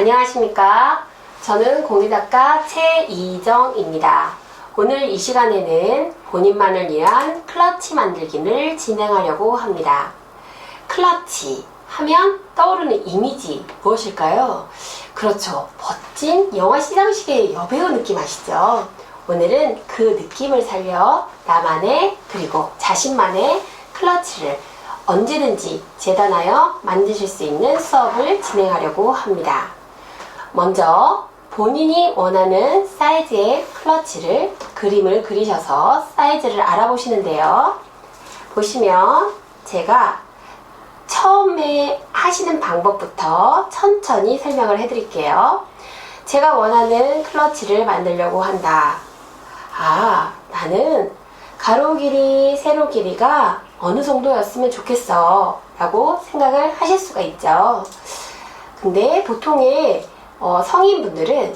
안녕하십니까. 저는 공리작가 최이정입니다. 오늘 이 시간에는 본인만을 위한 클러치 만들기를 진행하려고 합니다. 클러치 하면 떠오르는 이미지 무엇일까요? 그렇죠. 멋진 영화 시상식의 여배우 느낌 아시죠? 오늘은 그 느낌을 살려 나만의 그리고 자신만의 클러치를 언제든지 재단하여 만드실 수 있는 수업을 진행하려고 합니다. 먼저 본인이 원하는 사이즈의 클러치를 그림을 그리셔서 사이즈를 알아보시는데요. 보시면 제가 처음에 하시는 방법부터 천천히 설명을 해드릴게요. 제가 원하는 클러치를 만들려고 한다. 나는 가로 길이, 세로 길이가 어느 정도였으면 좋겠어 라고 생각을 하실 수가 있죠. 근데 보통의 성인분들은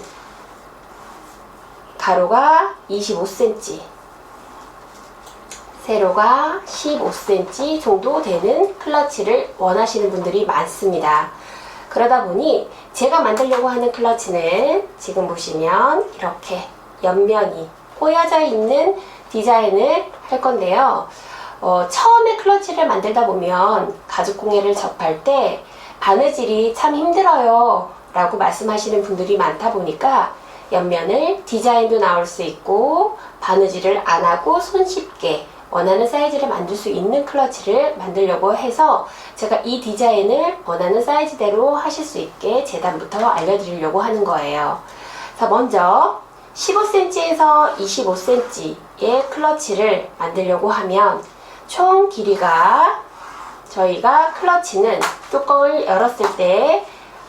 가로가 25cm, 세로가 15cm 정도 되는 클러치를 원하시는 분들이 많습니다. 그러다 보니 제가 만들려고 하는 클러치는 지금 보시면 이렇게 옆면이 꼬여져 있는 디자인을 할 건데요. 처음에 클러치를 만들다 보면 가죽공예를 접할 때 바느질이 참 힘들어요 라고 말씀하시는 분들이 많다 보니까 옆면을 디자인도 나올 수 있고 바느질을 안 하고 손쉽게 원하는 사이즈를 만들 수 있는 클러치를 만들려고 해서 제가 이 디자인을 원하는 사이즈대로 하실 수 있게 재단부터 알려드리려고 하는 거예요. 자, 먼저 15cm에서 25cm의 클러치를 만들려고 하면 총 길이가 저희가 클러치는 뚜껑을 열었을 때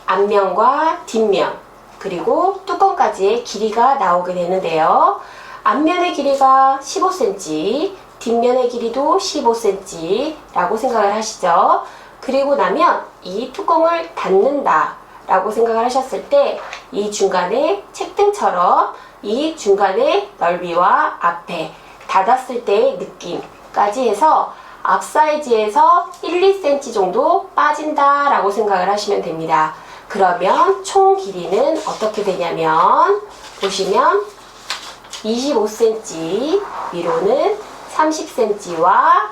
앞면과 뒷면 그리고 뚜껑까지의 길이가 나오게 되는데요. 앞면의 길이가 15cm, 뒷면의 길이도 15cm 라고 생각을 하시죠. 그리고 나면 이 뚜껑을 닫는다 라고 생각을 하셨을 때 이 중간에 책등처럼 이 중간의 넓이와 앞에 닫았을 때의 느낌까지 해서 앞 사이즈에서 1, 2cm 정도 빠진다 라고 생각을 하시면 됩니다. 그러면 총 길이는 어떻게 되냐면 보시면 25cm, 위로는 30cm와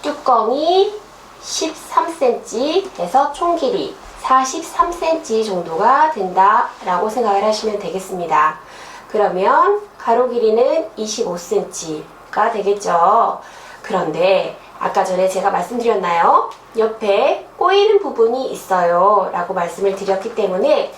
뚜껑이 13cm 해서 총 길이 43cm 정도가 된다 라고 생각을 하시면 되겠습니다. 그러면 가로 길이는 25cm가 되겠죠. 그런데 아까 전에 제가 말씀드렸나요? 옆에 꼬이는 부분이 있어요 라고 말씀을 드렸기 때문에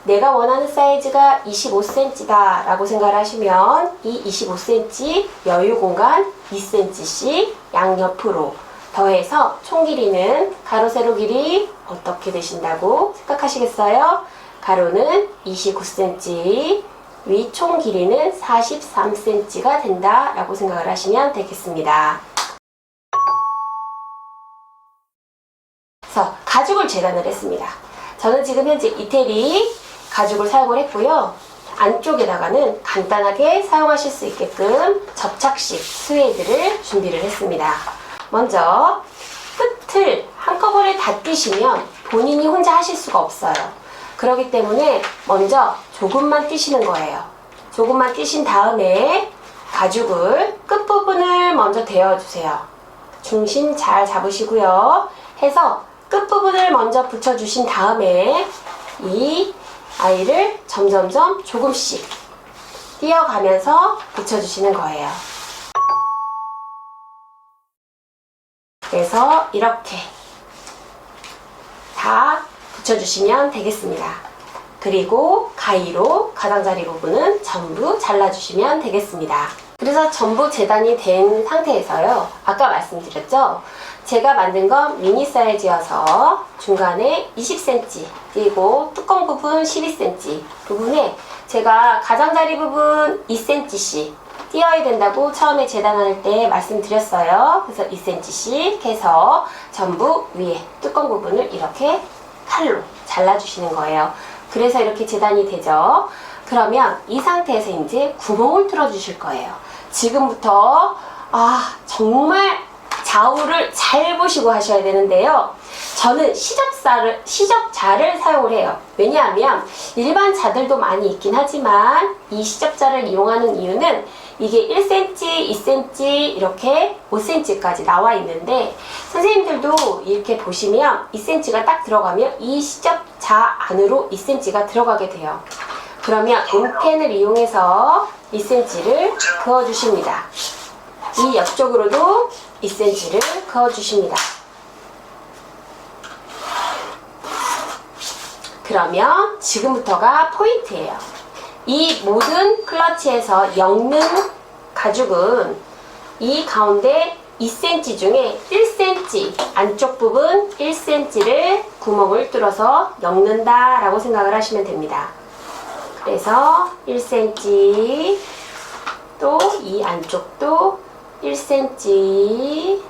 내가 원하는 사이즈가 25cm다 라고 생각을 하시면 이 25cm 여유 공간 2cm씩 양옆으로 더해서 총 길이는 가로 세로 길이 어떻게 되신다고 생각하시겠어요? 가로는 29cm, 위 총 길이는 43cm가 된다 라고 생각을 하시면 되겠습니다. 그래서 가죽을 재단을 했습니다. 저는 지금 현재 이태리 가죽을 사용을 했고요. 안쪽에다가는 간단하게 사용하실 수 있게끔 접착식 스웨이드를 준비를 했습니다. 먼저 끝을 한꺼번에 다 띄시면 본인이 혼자 하실 수가 없어요. 그렇기 때문에 먼저 조금만 띄시는 거예요. 조금만 띄신 다음에 가죽을 끝부분을 먼저 대어주세요. 중심 잘 잡으시고요. 해서 끝부분을 먼저 붙여주신 다음에 이 아이를 점점점 조금씩 띄어가면서 붙여주시는 거예요. 그래서 이렇게 다 붙여주시면 되겠습니다. 그리고 가위로 가장자리 부분은 전부 잘라주시면 되겠습니다. 그래서 전부 재단이 된 상태에서요. 아까 말씀드렸죠? 제가 만든 건 미니 사이즈여서 중간에 20cm 그리고 뚜껑 부분 12cm 부분에 제가 가장자리 부분 2cm씩 띄어야 된다고 처음에 재단할 때 말씀드렸어요. 그래서 2cm씩 해서 전부 위에 뚜껑 부분을 이렇게 칼로 잘라주시는 거예요. 그래서 이렇게 재단이 되죠. 그러면 이 상태에서 이제 구멍을 뚫어 주실 거예요. 지금부터 정말 좌우를 잘 보시고 하셔야 되는데요. 저는 시접자를 사용을 해요. 왜냐하면 일반 자들도 많이 있긴 하지만 이 시접자를 이용하는 이유는 이게 1cm, 2cm, 이렇게 5cm까지 나와 있는데 선생님들도 이렇게 보시면 2cm가 딱 들어가면 이 시접자 안으로 2cm가 들어가게 돼요. 그러면 은펜을 이용해서 2cm를 그어주십니다. 이 옆쪽으로도 2cm를 그어주십니다. 그러면 지금부터가 포인트예요. 이 모든 클러치에서 엮는 가죽은 이 가운데 2cm 중에 1cm, 안쪽 부분 1cm를 구멍을 뚫어서 엮는다 라고 생각을 하시면 됩니다. 그래서 1cm, 또 이 안쪽도 1cm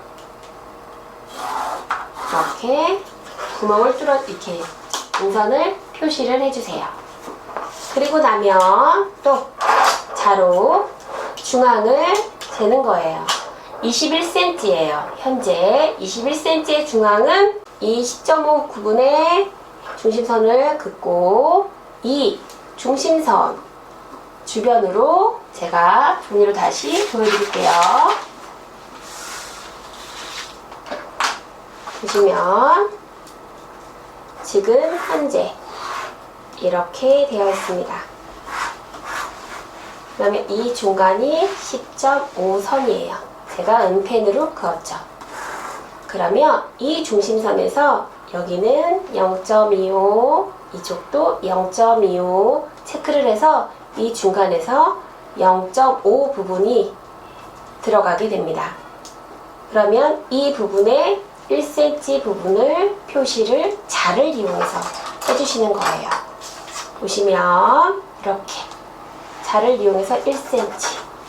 이렇게 구멍을 뚫어 이렇게 동선을 표시를 해주세요. 그리고 나면 또 자로 중앙을 재는 거예요. 21cm예요. 현재 21cm의 중앙은 이 10.5 구분의 중심선을 긋고 이 중심선 주변으로 제가 종이로 다시 보여드릴게요. 보시면 지금 현재 이렇게 되어 있습니다. 그러면 이 중간이 10.5 선이에요. 제가 은펜으로 그었죠. 그러면 이 중심선에서 여기는 0.25, 이쪽도 0.25 체크를 해서 이 중간에서 0.5 부분이 들어가게 됩니다. 그러면 이 부분에 1cm 부분을 표시를 자를 이용해서 해주시는 거예요. 보시면 이렇게 자를 이용해서 1cm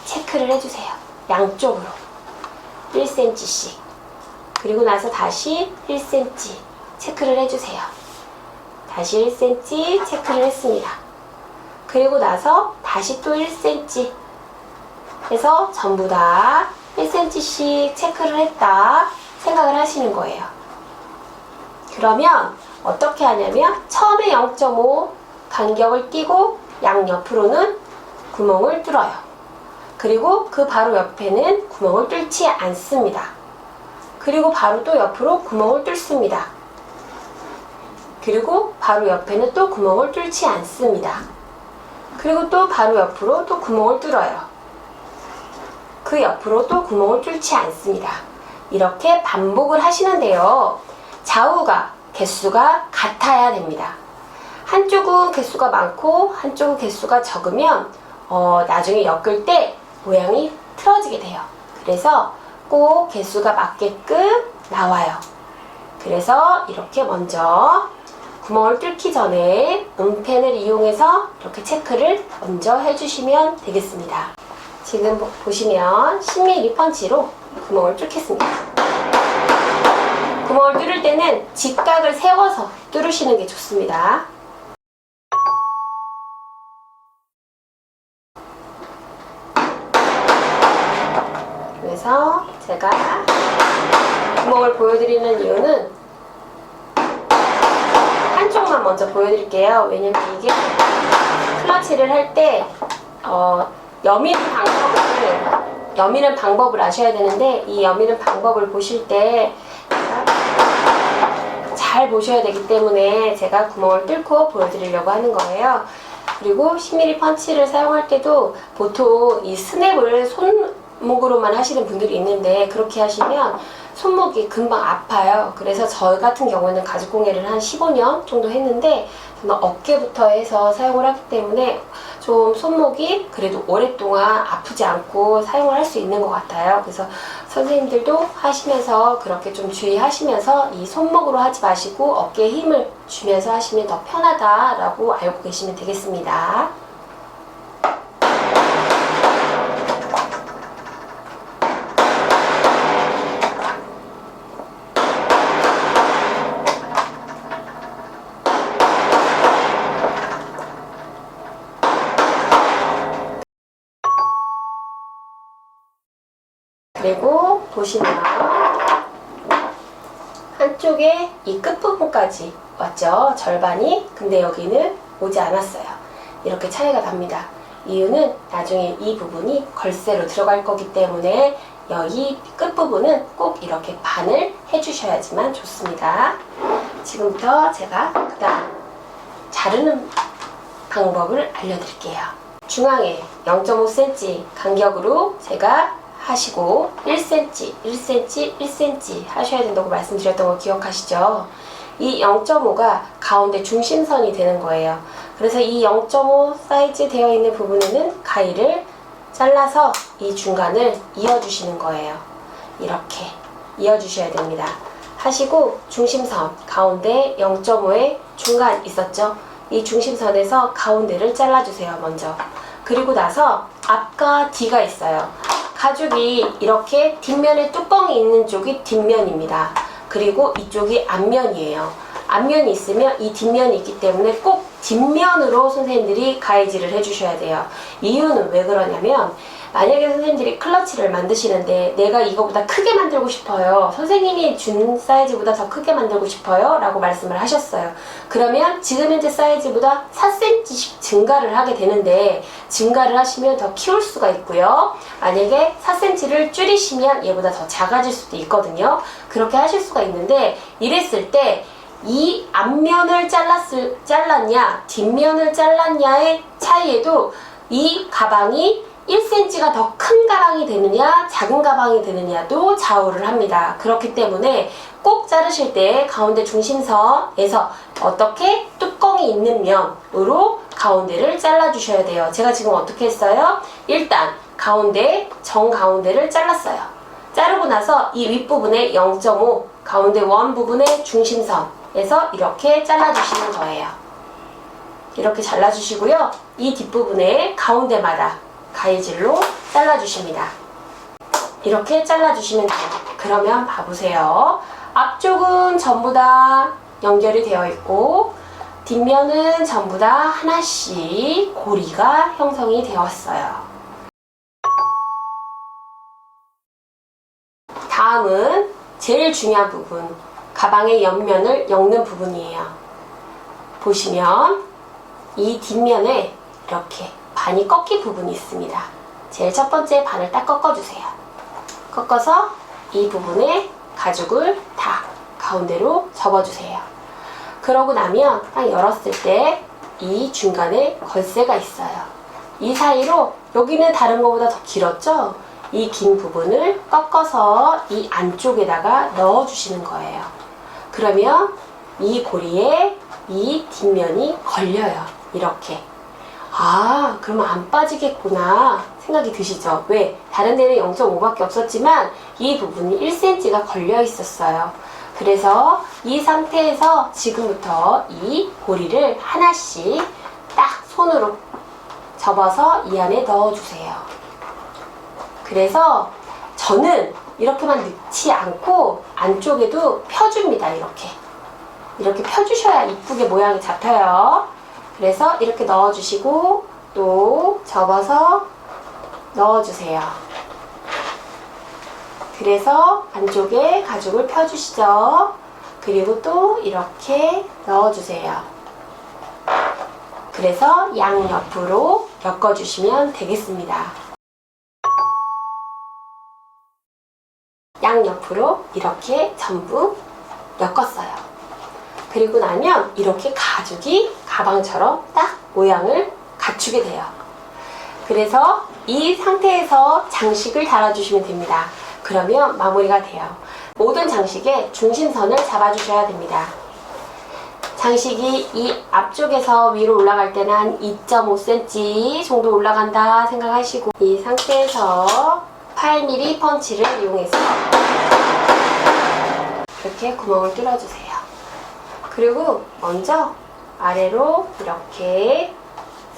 체크를 해주세요. 양쪽으로 1cm씩. 그리고 나서 다시 1cm 체크를 해주세요. 다시 1cm 체크를 했습니다. 그리고 나서 다시 또 1cm 해서 전부 다 1cm씩 체크를 했다 생각을 하시는 거예요. 그러면 어떻게 하냐면 처음에 0.5 간격을 띄고 양옆으로는 구멍을 뚫어요. 그리고 그 바로 옆에는 구멍을 뚫지 않습니다. 그리고 바로 또 옆으로 구멍을 뚫습니다. 그리고 바로 옆에는 또 구멍을 뚫지 않습니다. 그리고 또 바로 옆으로 또 구멍을 뚫어요. 그 옆으로 또 구멍을 뚫지 않습니다. 이렇게 반복을 하시는데요. 좌우가 개수가 같아야 됩니다. 한쪽은 개수가 많고 한쪽은 개수가 적으면 나중에 엮을 때 모양이 틀어지게 돼요. 그래서 꼭 개수가 맞게끔 나와요. 그래서 이렇게 먼저 구멍을 뚫기 전에 은펜을 이용해서 이렇게 체크를 먼저 해주시면 되겠습니다. 지금 보시면 10mm 펀치로 구멍을 뚫겠습니다. 구멍을 뚫을 때는 직각을 세워서 뚫으시는 게 좋습니다. 그래서 제가 구멍을 보여드리는 이유는 한쪽만 먼저 보여드릴게요. 왜냐면 이게 클러치를 할 때 여미는 방법을 아셔야 되는데 이 여미는 방법을 보실 때 잘 보셔야 되기 때문에 제가 구멍을 뚫고 보여드리려고 하는 거예요. 그리고 10mm 펀치를 사용할 때도 보통 이 스냅을 손목으로만 하시는 분들이 있는데 그렇게 하시면 손목이 금방 아파요. 그래서 저 같은 경우는 가죽공예를 한 15년 정도 했는데 저는 어깨부터 해서 사용을 하기 때문에 좀 손목이 그래도 오랫동안 아프지 않고 사용을 할 수 있는 것 같아요. 그래서 선생님들도 하시면서 그렇게 좀 주의하시면서 이 손목으로 하지 마시고 어깨에 힘을 주면서 하시면 더 편하다라고 알고 계시면 되겠습니다. 그리고 보시면 끝쪽에 이 끝부분까지 왔죠. 절반이. 근데 여기는 오지 않았어요. 이렇게 차이가 납니다. 이유는 나중에 이 부분이 걸쇠로 들어갈 거기 때문에 여기 끝부분은 꼭 이렇게 반을 해주셔야지만 좋습니다. 지금부터 제가 그 다음 자르는 방법을 알려드릴게요. 중앙에 0.5cm 간격으로 제가 하시고 1cm, 1cm, 1cm 하셔야 된다고 말씀드렸던 거 기억하시죠? 이 0.5가 가운데 중심선이 되는 거예요. 그래서 이 0.5 사이즈 되어 있는 부분에는 가위를 잘라서 이 중간을 이어주시는 거예요. 이렇게 이어주셔야 됩니다. 하시고 중심선 가운데 0.5의 중간 있었죠? 이 중심선에서 가운데를 잘라주세요. 먼저. 그리고 나서 앞과 뒤가 있어요. 가죽이 이렇게 뒷면에 뚜껑이 있는 쪽이 뒷면입니다. 그리고 이쪽이 앞면이에요. 앞면이 있으면 이 뒷면이 있기 때문에 꼭 뒷면으로 선생님들이 가위질을 해주셔야 돼요. 이유는 왜 그러냐면 만약에 선생님들이 클러치를 만드시는데 내가 이거보다 크게 만들고 싶어요. 선생님이 준 사이즈보다 더 크게 만들고 싶어요. 라고 말씀을 하셨어요. 그러면 지금 현재 사이즈보다 4cm씩 증가를 하게 되는데 증가를 하시면 더 키울 수가 있고요. 만약에 4cm를 줄이시면 얘보다 더 작아질 수도 있거든요. 그렇게 하실 수가 있는데 이랬을 때 이 앞면을 잘랐냐 뒷면을 잘랐냐의 차이에도 이 가방이 1cm가 더 큰 가방이 되느냐 작은 가방이 되느냐도 좌우를 합니다. 그렇기 때문에 꼭 자르실 때 가운데 중심선에서 어떻게 뚜껑이 있는 면으로 가운데를 잘라 주셔야 돼요. 제가 지금 어떻게 했어요? 일단 가운데 정가운데를 잘랐어요. 자르고 나서 이 윗부분에 0.5 가운데 원 부분의 중심선에서 이렇게 잘라주시는 거예요. 이렇게 잘라주시고요. 이 뒷부분에 가운데마다 가위질로 잘라주십니다. 이렇게 잘라주시면 돼요. 그러면 봐보세요. 앞쪽은 전부 다 연결이 되어 있고 뒷면은 전부 다 하나씩 고리가 형성이 되었어요. 다음은 제일 중요한 부분, 가방의 옆면을 엮는 부분이에요. 보시면 이 뒷면에 이렇게 반이 꺾인 부분이 있습니다. 제일 첫 번째 반을 딱 꺾어주세요. 꺾어서 이 부분에 가죽을 다 가운데로 접어주세요. 그러고 나면 딱 열었을 때 이 중간에 걸쇠가 있어요. 이 사이로 여기는 다른 것보다 더 길었죠? 이 긴 부분을 꺾어서 이 안쪽에다가 넣어주시는 거예요. 그러면 이 고리에 이 뒷면이 걸려요. 이렇게. 아, 그러면 안 빠지겠구나 생각이 드시죠? 왜? 다른 데는 0.5밖에 없었지만 이 부분이 1cm가 걸려 있었어요. 그래서 이 상태에서 지금부터 이 고리를 하나씩 딱 손으로 접어서 이 안에 넣어주세요. 그래서 저는 이렇게만 넣지 않고 안쪽에도 펴줍니다. 이렇게 펴주셔야 이쁘게 모양이 잡혀요. 그래서 이렇게 넣어주시고 또 접어서 넣어주세요. 그래서 안쪽에 가죽을 펴주시죠. 그리고 또 이렇게 넣어주세요. 그래서 양옆으로 엮어주시면 되겠습니다. 양옆으로 이렇게 전부 엮었어요. 그리고 나면 이렇게 가죽이 가방처럼 딱 모양을 갖추게 돼요. 그래서 이 상태에서 장식을 달아주시면 됩니다. 그러면 마무리가 돼요. 모든 장식의 중심선을 잡아주셔야 됩니다. 장식이 이 앞쪽에서 위로 올라갈 때는 한 2.5cm 정도 올라간다 생각하시고 이 상태에서 8mm 펀치를 이용해서 이렇게 구멍을 뚫어주세요. 그리고 먼저 아래로 이렇게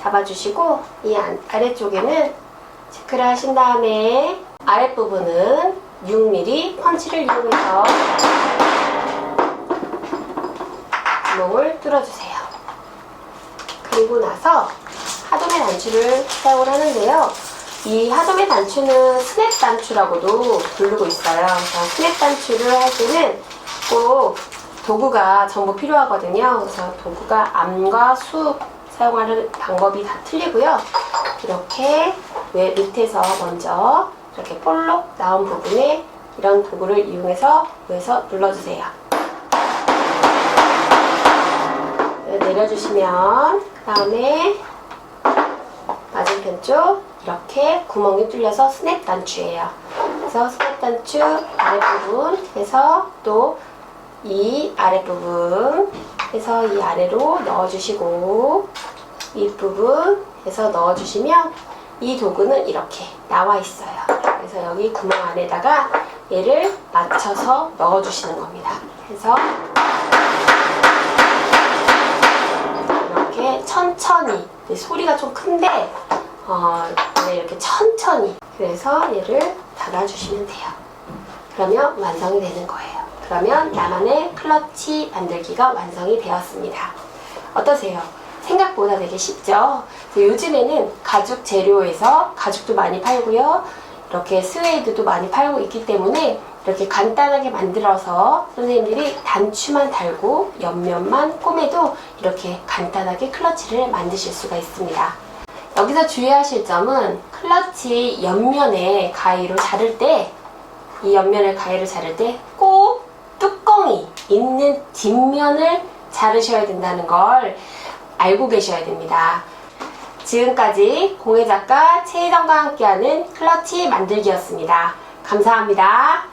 잡아주시고 이 아래쪽에는 체크를 하신 다음에 아랫부분은 6mm 펀치를 이용해서 구멍을 뚫어주세요. 그리고 나서 하도메 단추를 사용을 하는데요. 이 하도메 단추는 스냅 단추라고도 부르고 있어요. 스냅 단추를 할 때는 꼭 도구가 전부 필요하거든요. 그래서 도구가 암과 수 사용하는 방법이 다 틀리고요. 이렇게 밑에서 먼저 이렇게 볼록 나온 부분에 이런 도구를 이용해서 위에서 눌러주세요. 내려주시면 그 다음에 맞은편 쪽 이렇게 구멍이 뚫려서 스냅 단추예요. 그래서 스냅 단추 아랫부분 해서 또 이 아랫부분 해서 이 아래로 넣어주시고 윗부분 해서 넣어주시면 이 도구는 이렇게 나와 있어요. 그래서 여기 구멍 안에다가 얘를 맞춰서 넣어주시는 겁니다. 그래서 이렇게 천천히, 소리가 좀 큰데 이렇게 천천히, 그래서 얘를 닫아주시면 돼요. 그러면 완성이 되는 거예요. 그러면 나만의 클러치 만들기가 완성이 되었습니다. 어떠세요? 생각보다 되게 쉽죠? 요즘에는 가죽 재료에서 가죽도 많이 팔고요. 이렇게 스웨이드도 많이 팔고 있기 때문에 이렇게 간단하게 만들어서 선생님들이 단추만 달고 옆면만 꼬매도 이렇게 간단하게 클러치를 만드실 수가 있습니다. 여기서 주의하실 점은 클러치 옆면에 가위로 자를 때, 이 옆면을 가위로 자를 때 꼭 뚜껑이 있는 뒷면을 자르셔야 된다는 걸 알고 계셔야 됩니다. 지금까지 공예작가 최희정과 함께하는 클러치 만들기였습니다. 감사합니다.